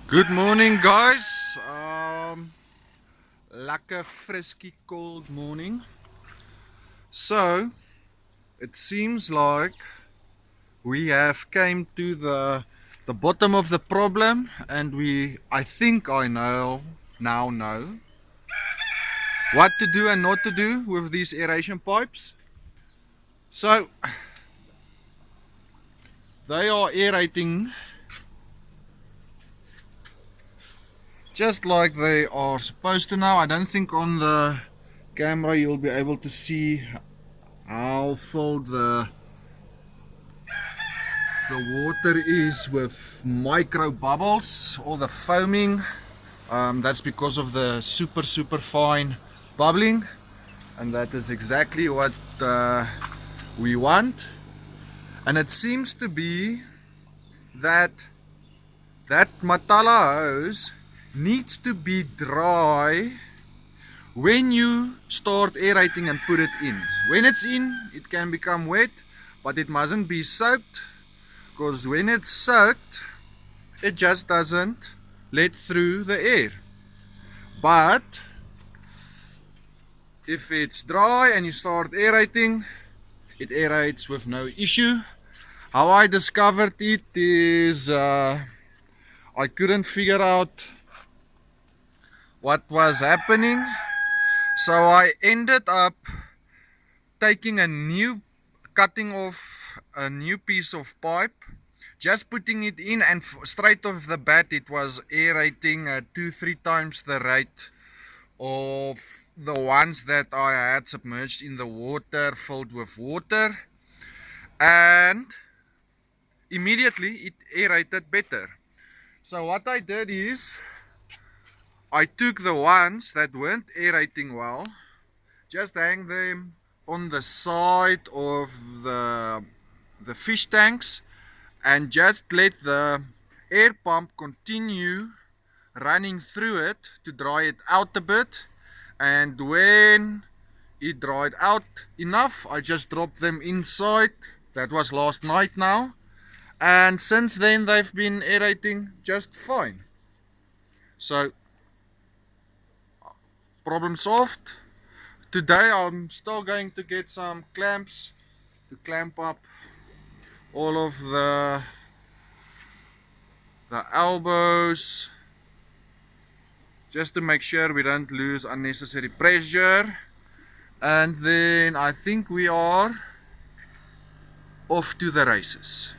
Good morning, guys. Lekker frisky cold morning. So it seems like we have came to the bottom of the problem, and I think I now know what to do and not to do with these aeration pipes. So they are aerating just like they are supposed to now. I don't think on the camera you'll be able to see how filled the water is with micro bubbles, all the foaming. That's because of the super fine bubbling, and that is exactly what we want. And it seems to be that that Matala hose needs to be dry when you start aerating and put it in. When it's in, it can become wet, but it mustn't be soaked, because when it's soaked, it just doesn't let through the air. But if it's dry and you start aerating, it aerates with no issue. How I discovered it is I couldn't figure out what was happening, so I ended up cutting off a new piece of pipe, just putting it in, and straight off the bat it was aerating at 2-3 times the rate of the ones that I had submerged in the water, filled with water, and immediately it aerated better. So what I did is I took the ones that weren't aerating well, just hang them on the side of the fish tanks, and just let the air pump continue running through it to dry it out a bit. And when it dried out enough, I just dropped them inside. That was last night now, and since then they've been aerating just fine. So problem solved. Today I'm still going to get some clamps to clamp up all of the elbows, just to make sure we don't lose unnecessary pressure. And then I think we are off to the races.